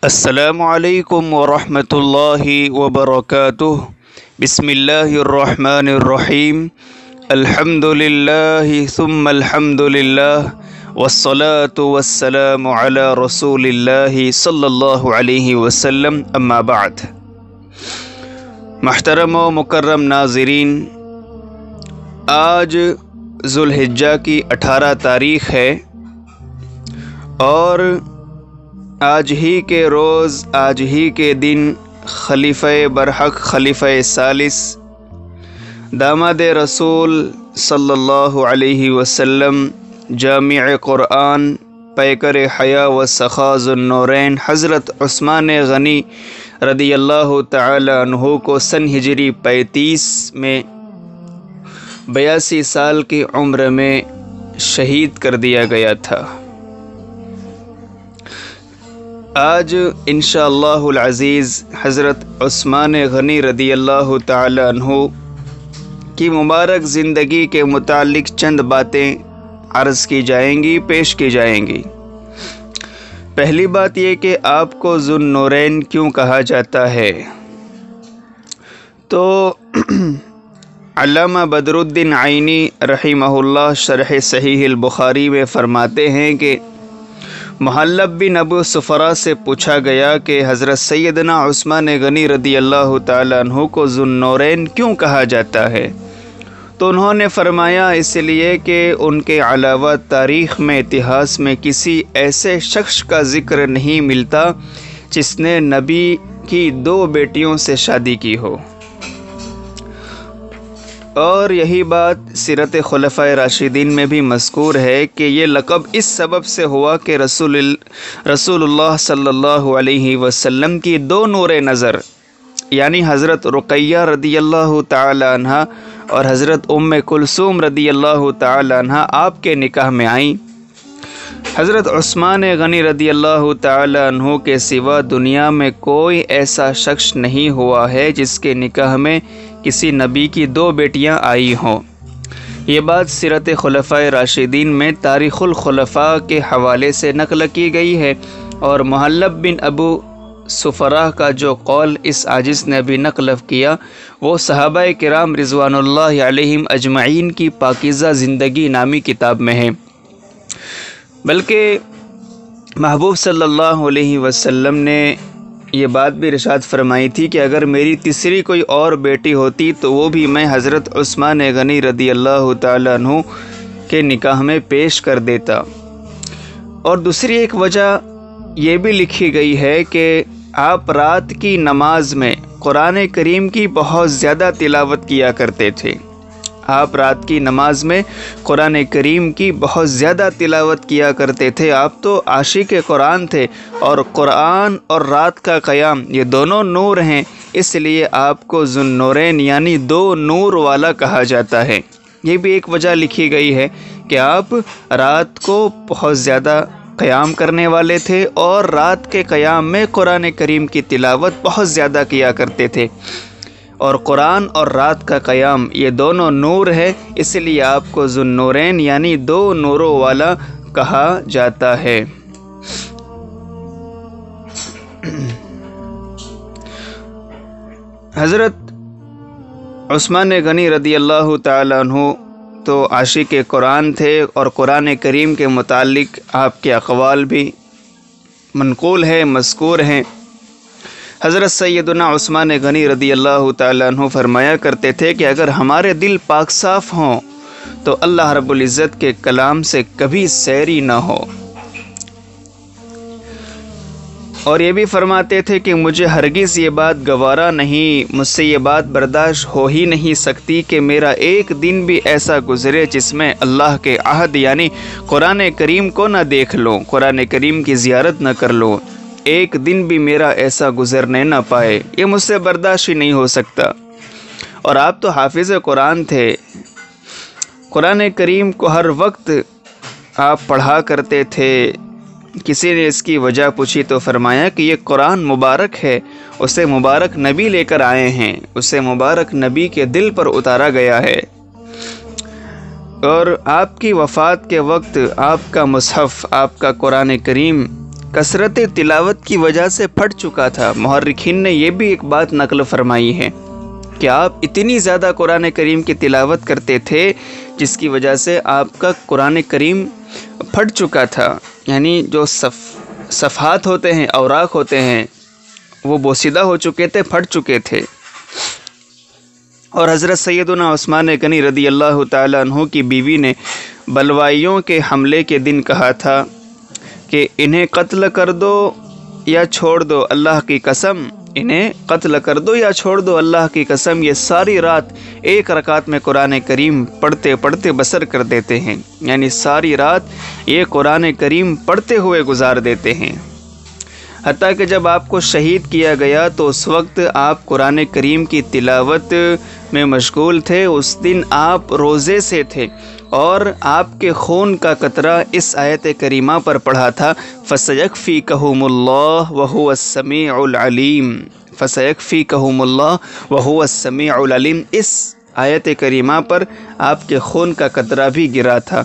السلام علیکم ورحمۃ اللہ وبرکاتہ۔ بسم اللہ الرحمن الرحیم۔ الحمد للہ ثم الحمد للہ والصلاة والسلام علی رسول اللہ صلی اللہ علیہ وسلم، اما بعد۔ محترم و مکرم ناظرین، آج ذوالحجہ کی 18 تاریخ ہے اور آج ہی کے روز، آج ہی کے دن خلیفہ برحق، خلیفہ ثالث، داماد رسول صلی اللہ علیہ وسلم، جامع قرآن، پیکر حیا و سخا ذوالنورین حضرت عثمان غنی رضی اللہ تعالی عنہ کو سن ہجری 35 میں 82 سال کی عمر میں شہید کر دیا گیا تھا۔ آج انشاءاللہ العزیز حضرت عثمان غنی رضی اللہ تعالی عنہ کی مبارک زندگی کے متعلق چند باتیں عرض کی جائیں گی، پیش کی جائیں گی۔ پہلی بات یہ کہ آپ کو ذوالنورین کیوں کہا جاتا ہے؟ تو علامہ بدر الدین عینی رحمہ اللہ شرح صحیح البخاری میں فرماتے ہیں کہ محلب بن ابو سفرہ سے پوچھا گیا کہ حضرت سیدنا عثمان غنی رضی اللہ تعالی عنہ کو ذوالنورین کیوں کہا جاتا ہے؟ تو انہوں نے فرمایا اس لیے کہ ان کے علاوہ تاریخ میں، اتہاس میں کسی ایسے شخص کا ذکر نہیں ملتا جس نے نبی کی 2 بیٹیوں سے شادی کی ہو، اور یہی بات سیرت خلفائے راشدین میں بھی مذکور ہے کہ یہ لقب اس سبب سے ہوا کہ رسول اللہ صلی اللہ علیہ وسلم کی 2 نور نظر، یعنی حضرت رقیہ رضی اللہ تعالی عنہ اور حضرت ام کلثوم رضی اللہ تعالی عنہ آپ کے نکاح میں آئیں۔ حضرت عثمان غنی رضی اللہ تعالی عنہ کے سوا دنیا میں کوئی ایسا شخص نہیں ہوا ہے جس کے نکاح میں کسی نبی کی 2 بیٹیاں آئی ہوں۔ یہ بات سیرت خلفائے راشدین میں تاریخ الخلفاء کے حوالے سے نقل کی گئی ہے، اور محلب بن ابو سفرہ کا جو قول اس عاجز نے بھی نقل کیا وہ صحابہ کرام رضوان اللہ علیہم اجمعین کی پاکیزہ زندگی نامی کتاب میں ہے۔ بلکہ محبوب صلی اللہ علیہ وسلم نے یہ بات بھی ارشاد فرمائی تھی کہ اگر میری تیسری کوئی اور بیٹی ہوتی تو وہ بھی میں حضرت عثمان غنی رضی اللہ تعالیٰ عنہ کے نکاح میں پیش کر دیتا۔ اور دوسری ایک وجہ یہ بھی لکھی گئی ہے کہ آپ رات کی نماز میں قرآن کریم کی بہت زیادہ تلاوت کیا کرتے تھے۔ آپ رات کی نماز میں قرآن کریم کی بہت زیادہ تلاوت کیا کرتے تھے۔ آپ تو عاشق قرآن تھے، اور قرآن اور رات کا قیام یہ دونوں نور ہیں، اس لیے آپ کو ذوالنورین یعنی 2 نور والا کہا جاتا ہے۔ یہ بھی ایک وجہ لکھی گئی ہے کہ آپ رات کو بہت زیادہ قیام کرنے والے تھے اور رات کے قیام میں قرآن کریم کی تلاوت بہت زیادہ کیا کرتے تھے، اور قرآن اور رات کا قیام یہ دونوں نور ہے، اس لیے آپ کو ذوالنورین یعنی 2 نوروں والا کہا جاتا ہے۔ حضرت عثمان غنی رضی اللہ تعالی عنہ تو عاشق قرآن تھے، اور قرآن کریم کے متعلق آپ کے اقوال بھی منقول ہیں، مذکور ہیں۔ حضرت سیدنا عثمان غنی رضی اللہ تعالیٰ عنہ فرمایا کرتے تھے کہ اگر ہمارے دل پاک صاف ہوں تو اللہ رب العزت کے کلام سے کبھی سیری نہ ہو، اور یہ بھی فرماتے تھے کہ مجھے ہرگز یہ بات گوارا نہیں، مجھ سے یہ بات برداشت ہو ہی نہیں سکتی کہ میرا ایک دن بھی ایسا گزرے جس میں اللہ کے عہد یعنی قرآن کریم کو نہ دیکھ لوں، قرآن کریم کی زیارت نہ کر لوں، ایک دن بھی میرا ایسا گزرنے نہ پائے، یہ مجھ سے برداشت ہی نہیں ہو سکتا۔ اور آپ تو حافظ قرآن تھے، قرآن کریم کو ہر وقت آپ پڑھا کرتے تھے۔ کسی نے اس کی وجہ پوچھی تو فرمایا کہ یہ قرآن مبارک ہے، اسے مبارک نبی لے کر آئے ہیں، اسے مبارک نبی کے دل پر اتارا گیا ہے۔ اور آپ کی وفات کے وقت آپ کا مصحف، آپ کا قرآن کریم کثرت تلاوت کی وجہ سے پھٹ چکا تھا۔ محرخین نے یہ بھی ایک بات نقل فرمائی ہے کہ آپ اتنی زیادہ قرآن کریم کی تلاوت کرتے تھے جس کی وجہ سے آپ کا قرآن کریم پھٹ چکا تھا، یعنی جو صفحات ہوتے ہیں، اوراق ہوتے ہیں، وہ بوسیدہ ہو چکے تھے، پھٹ چکے تھے۔ اور حضرت سیدنا عثمان غنی رضی اللہ تعالیٰ عنہ کی بیوی نے بلوائیوں کے حملے کے دن کہا تھا کہ انہیں قتل کر دو یا چھوڑ دو، اللہ کی قسم انہیں قتل کر دو یا چھوڑ دو، اللہ کی قسم یہ ساری رات ایک رکعت میں قرآن کریم پڑھتے پڑھتے بسر کر دیتے ہیں، یعنی ساری رات یہ قرآن کریم پڑھتے ہوئے گزار دیتے ہیں۔ حتیٰ کہ جب آپ کو شہید کیا گیا تو اس وقت آپ قرآن کریم کی تلاوت میں مشغول تھے، اس دن آپ روزے سے تھے اور آپ کے خون کا قطرہ اس آیت کریمہ پر پڑھا تھا، فَسَيَكْفِيكَهُمُ اللَّهُ وَهُوَ السَّمِيعُ الْعَلِيمُ، فَسَيَكْفِيكَهُمُ اللَّهُ وَهُوَ السَّمِيعُ الْعَلِيمُ، اس آیت کریمہ پر آپ کے خون کا قطرہ بھی گرا تھا۔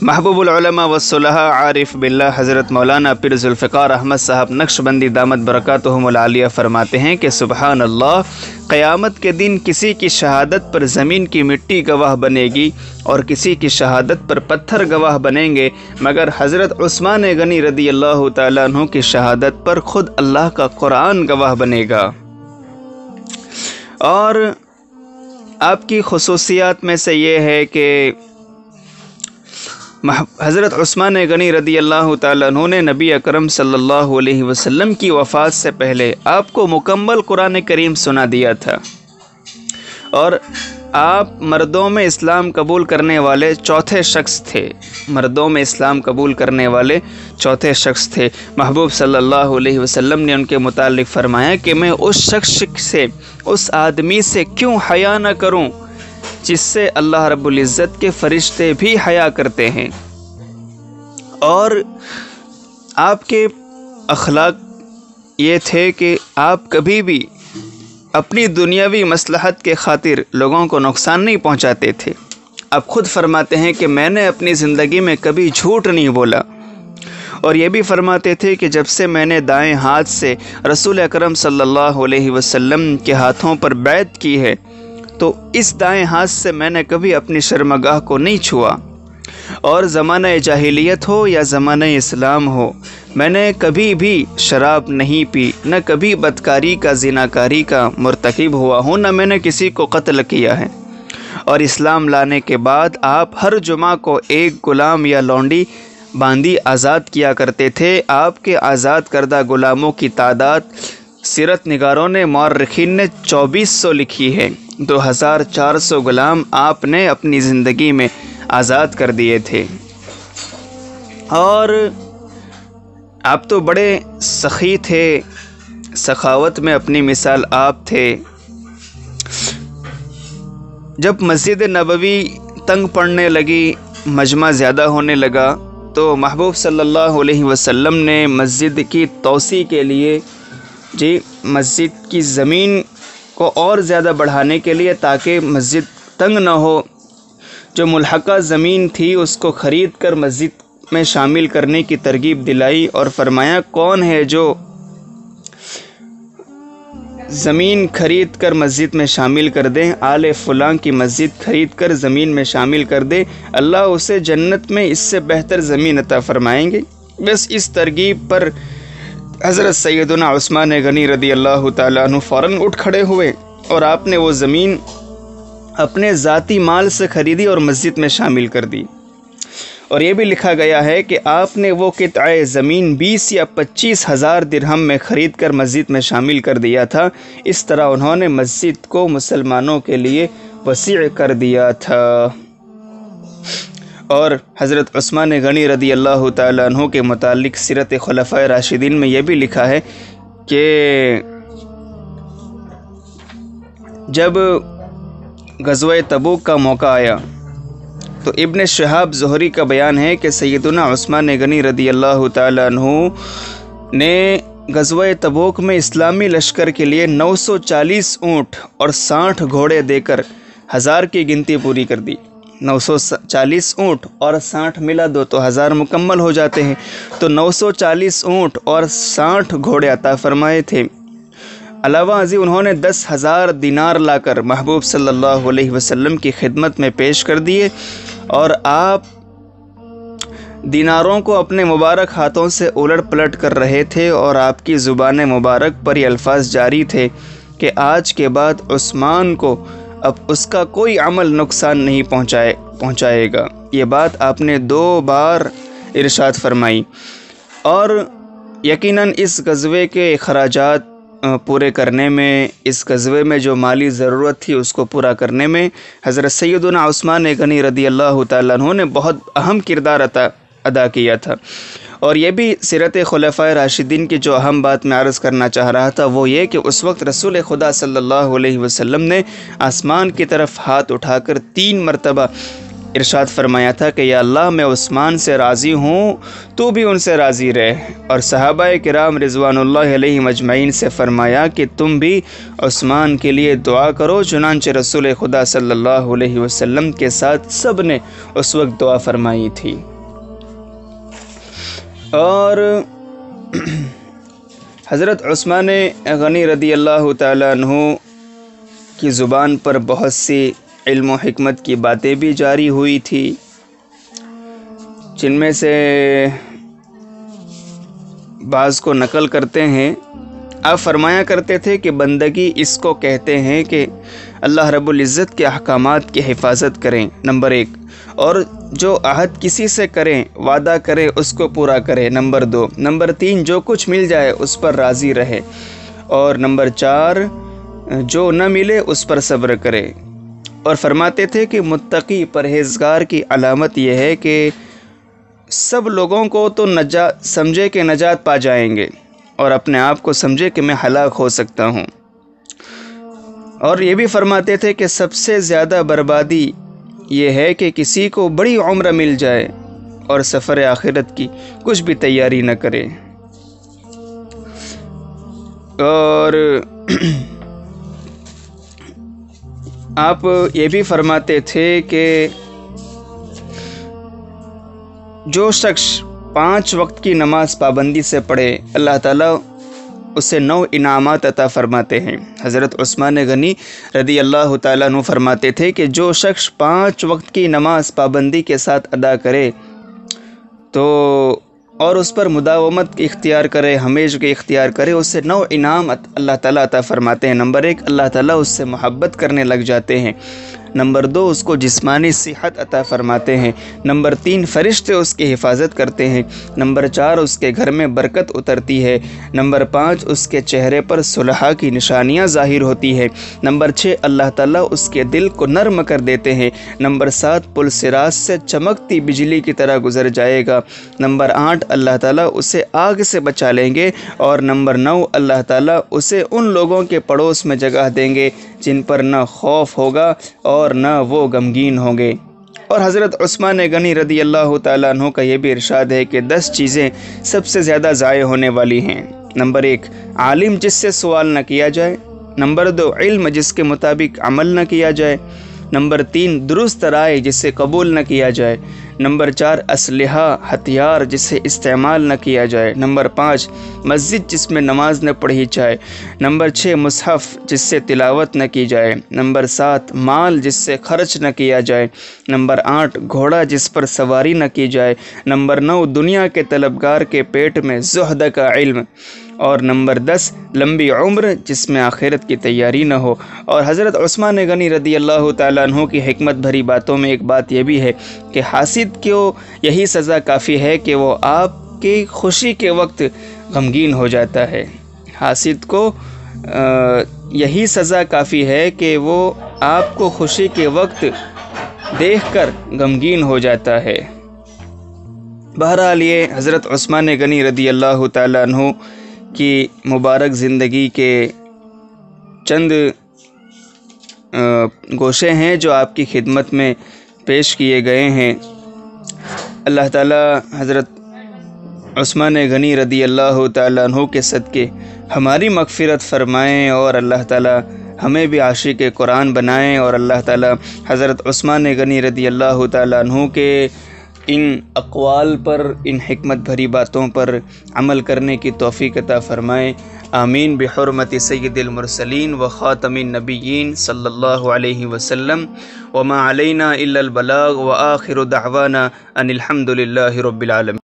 محبوب العلماء والصلحاء عارف باللہ حضرت مولانا پیر ذوالفقار احمد صاحب نقشبندی دامت برکاتہم العالیہ فرماتے ہیں کہ سبحان اللہ، قیامت کے دن کسی کی شہادت پر زمین کی مٹی گواہ بنے گی اور کسی کی شہادت پر پتھر گواہ بنیں گے، مگر حضرت عثمان غنی رضی اللہ تعالیٰ عنہ کی شہادت پر خود اللہ کا قرآن گواہ بنے گا۔ اور آپ کی خصوصیات میں سے یہ ہے کہ حضرت عثمان غنی رضی اللہ تعالیٰ عنہ نے نبی اکرم صلی اللہ علیہ وسلم کی وفات سے پہلے آپ کو مکمل قرآن کریم سنا دیا تھا، اور آپ مردوں میں اسلام قبول کرنے والے چوتھے شخص تھے، مردوں میں اسلام قبول کرنے والے چوتھے شخص تھے۔ محبوب صلی اللہ علیہ وسلم نے ان کے متعلق فرمایا کہ میں اس شخص سے، اس آدمی سے کیوں حیا نہ کروں جس سے اللہ رب العزت کے فرشتے بھی حیا کرتے ہیں۔ اور آپ کے اخلاق یہ تھے کہ آپ کبھی بھی اپنی دنیاوی مصلحت کے خاطر لوگوں کو نقصان نہیں پہنچاتے تھے۔ آپ خود فرماتے ہیں کہ میں نے اپنی زندگی میں کبھی جھوٹ نہیں بولا، اور یہ بھی فرماتے تھے کہ جب سے میں نے دائیں ہاتھ سے رسول اکرم صلی اللہ علیہ وسلم کے ہاتھوں پر بیعت کی ہے تو اس دائیں ہاتھ سے میں نے کبھی اپنی شرمگاہ کو نہیں چھوا، اور زمانہ جاہلیت ہو یا زمانہ اسلام ہو میں نے کبھی بھی شراب نہیں پی، نہ کبھی بدکاری کا، زناکاری کا مرتکب ہوا ہوں، نہ میں نے کسی کو قتل کیا ہے۔ اور اسلام لانے کے بعد آپ ہر جمعہ کو ایک غلام یا لونڈی باندھی آزاد کیا کرتے تھے۔ آپ کے آزاد کردہ غلاموں کی تعداد سیرت نگاروں نے، مورخین نے 2400 لکھی ہے۔ 2400 غلام آپ نے اپنی زندگی میں آزاد کر دیے تھے۔ اور آپ تو بڑے سخی تھے، سخاوت میں اپنی مثال آپ تھے۔ جب مسجد نبوی تنگ پڑنے لگی، مجمع زیادہ ہونے لگا، تو محبوب صلی اللہ علیہ وسلم نے مسجد کی توسیع کے لیے مسجد کی زمین کو اور زیادہ بڑھانے کے لیے، تاکہ مسجد تنگ نہ ہو، جو ملحقہ زمین تھی اس کو خرید کر مسجد میں شامل کرنے کی ترغیب دلائی، اور فرمایا کون ہے جو زمین خرید کر مسجد میں شامل کر دیں، آل فلاں کی مسجد خرید کر زمین میں شامل کر دے، اللہ اسے جنت میں اس سے بہتر زمین عطا فرمائیں گے۔ بس اس ترغیب پر حضرت سیدنا عثمان غنی رضی اللہ تعالیٰ عنہ فوراً اٹھ کھڑے ہوئے، اور آپ نے وہ زمین اپنے ذاتی مال سے خریدی اور مسجد میں شامل کر دی۔ اور یہ بھی لکھا گیا ہے کہ آپ نے وہ قطعہ زمین 20 یا 25 ہزار درہم میں خرید کر مسجد میں شامل کر دیا تھا۔ اس طرح انہوں نے مسجد کو مسلمانوں کے لیے وسیع کر دیا تھا۔ اور حضرت عثمان غنی رضی اللہ تعالیٰ عنہ کے متعلق سیرت خلفائے راشدین میں یہ بھی لکھا ہے کہ جب غزوہ تبوک کا موقع آیا تو ابن شہاب زہری کا بیان ہے کہ سیدنا عثمان غنی رضی اللہ تعالیٰ عنہ نے غزوہ تبوک میں اسلامی لشکر کے لیے 940 اونٹ اور 60 گھوڑے دے کر 1000 کی گنتی پوری کر دی۔ 940 اونٹ اور 60 ملا دو تو 1000 مکمل ہو جاتے ہیں، تو 940 اونٹ اور 60 گھوڑے عطا فرمائے تھے۔ علاوہ ازیں انہوں نے 10,000 دینار لا کر محبوب صلی اللہ علیہ وسلم کی خدمت میں پیش کر دیے، اور آپ دیناروں کو اپنے مبارک ہاتھوں سے الٹ پلٹ کر رہے تھے، اور آپ کی زبان مبارک پر یہ الفاظ جاری تھے کہ آج کے بعد عثمان کو اب اس کا کوئی عمل نقصان نہیں پہنچائے گا۔ یہ بات آپ نے 2 بار ارشاد فرمائی، اور یقیناً اس غزوے کے اخراجات پورے کرنے میں، اس غزوے میں جو مالی ضرورت تھی اس کو پورا کرنے میں حضرت سیدنا عثمان غنی رضی اللہ تعالیٰ عنہ نے بہت اہم کردار ادا کیا تھا۔ اور یہ بھی سیرت خلفائے راشدین کی جو اہم بات میں عرض کرنا چاہ رہا تھا وہ یہ کہ اس وقت رسول خدا صلی اللہ علیہ وسلم نے آسمان کی طرف ہاتھ اٹھا کر 3 مرتبہ ارشاد فرمایا تھا کہ یا اللہ میں عثمان سے راضی ہوں، تو بھی ان سے راضی رہ، اور صحابہ کرام رضوان اللہ علیہم اجمعین سے فرمایا کہ تم بھی عثمان کے لیے دعا کرو۔ چنانچہ رسول خدا صلی اللہ علیہ وسلم کے ساتھ سب نے اس وقت دعا فرمائی تھی۔ اور حضرت عثمان غنی رضی اللہ تعالیٰ عنہ کی زبان پر بہت سی علم و حکمت کی باتیں بھی جاری ہوئی تھی، جن میں سے بعض کو نقل کرتے ہیں۔ آپ فرمایا کرتے تھے کہ بندگی اس کو کہتے ہیں کہ اللہ رب العزت کے احکامات کی حفاظت کریں، نمبر 1، اور جو عہد کسی سے کریں، وعدہ کرے، اس کو پورا کرے، نمبر 2، نمبر 3 جو کچھ مل جائے اس پر راضی رہے، اور نمبر 4 جو نہ ملے اس پر صبر کرے۔ اور فرماتے تھے کہ متقی پرہیزگار کی علامت یہ ہے کہ سب لوگوں کو تو سمجھے کہ نجات پا جائیں گے، اور اپنے آپ کو سمجھے کہ میں ہلاک ہو سکتا ہوں۔ اور یہ بھی فرماتے تھے کہ سب سے زیادہ بربادی یہ ہے کہ کسی کو بڑی عمر مل جائے اور سفر آخرت کی کچھ بھی تیاری نہ کرے۔ اور آپ یہ بھی فرماتے تھے کہ جو شخص 5 وقت کی نماز پابندی سے پڑھے، اللہ تعالیٰ اسے 9 انعامات عطا فرماتے ہیں۔ حضرت عثمان غنی رضی اللہ تعالیٰ عنہ فرماتے تھے کہ جو شخص 5 وقت کی نماز پابندی کے ساتھ ادا کرے تو اور اس پر مداومت اختیار کرے، ہمیشہ کے اختیار کرے، اسے 9 انعام اللہ تعالیٰ عطا فرماتے ہیں۔ نمبر 1، اللہ تعالیٰ اس سے محبت کرنے لگ جاتے ہیں۔ نمبر 2، اس کو جسمانی صحت عطا فرماتے ہیں۔ نمبر 3، فرشتے اس کی حفاظت کرتے ہیں۔ نمبر 4، اس کے گھر میں برکت اترتی ہے۔ نمبر 5، اس کے چہرے پر صلح کی نشانیاں ظاہر ہوتی ہے۔ نمبر 6، اللہ تعالیٰ اس کے دل کو نرم کر دیتے ہیں۔ نمبر 7، پل صراط سے چمکتی بجلی کی طرح گزر جائے گا۔ نمبر 8، اللہ تعالیٰ اسے آگ سے بچا لیں گے۔ اور نمبر 9، اللہ تعالیٰ اسے ان لوگوں کے پڑوس میں جگہ دیں گے جن پر نہ خوف ہوگا اور نہ وہ غمگین ہوں گے۔ اور حضرت عثمان غنی رضی اللہ تعالیٰ عنہ کا یہ بھی ارشاد ہے کہ 10 چیزیں سب سے زیادہ ضائع ہونے والی ہیں۔ نمبر 1، عالم جس سے سوال نہ کیا جائے۔ نمبر 2، علم جس کے مطابق عمل نہ کیا جائے۔ نمبر 3، درست رائے جسے قبول نہ کیا جائے۔ نمبر 4، اسلحہ ہتھیار جسے استعمال نہ کیا جائے۔ نمبر 5، مسجد جس میں نماز نہ پڑھی جائے۔ نمبر 6، مصحف جس سے تلاوت نہ کی جائے۔ نمبر 7، مال جس سے خرچ نہ کیا جائے۔ نمبر 8، گھوڑا جس پر سواری نہ کی جائے۔ نمبر 9، دنیا کے طلبگار کے پیٹ میں زہد کا علم۔ اور نمبر 10، لمبی عمر جس میں آخرت کی تیاری نہ ہو۔ اور حضرت عثمان غنی رضی اللہ تعالیٰ عنہ کی حکمت بھری باتوں میں ایک بات یہ بھی ہے کہ حاسد کو یہی سزا کافی ہے کہ وہ آپ کی خوشی کے وقت غمگین ہو جاتا ہے۔ حاسد کو یہی سزا کافی ہے کہ وہ آپ کو خوشی کے وقت دیکھ کر غمگین ہو جاتا ہے۔ بہرحال یہ حضرت عثمان غنی رضی اللہ تعالیٰ عنہ کی مبارک زندگی کے چند گوشے ہیں جو آپ کی خدمت میں پیش کیے گئے ہیں۔ اللہ تعالیٰ حضرت عثمان غنی رضی اللہ تعالیٰ عنہ کے صدقے ہماری مغفرت فرمائیں، اور اللہ تعالیٰ ہمیں بھی عاشق قرآن بنائیں، اور اللہ تعالی حضرت عثمان غنی رضی اللہ تعالیٰ عنہ کے ان اقوال پر، ان حکمت بھری باتوں پر عمل کرنے کی توفیق عطا فرمائے۔ آمین بحرمت سید المرسلین و خاتم النبیین صلی اللہ علیہ وسلم، وما علینا الا البلاغ، وآخر دعوانا ان الحمد للہ رب العالمین۔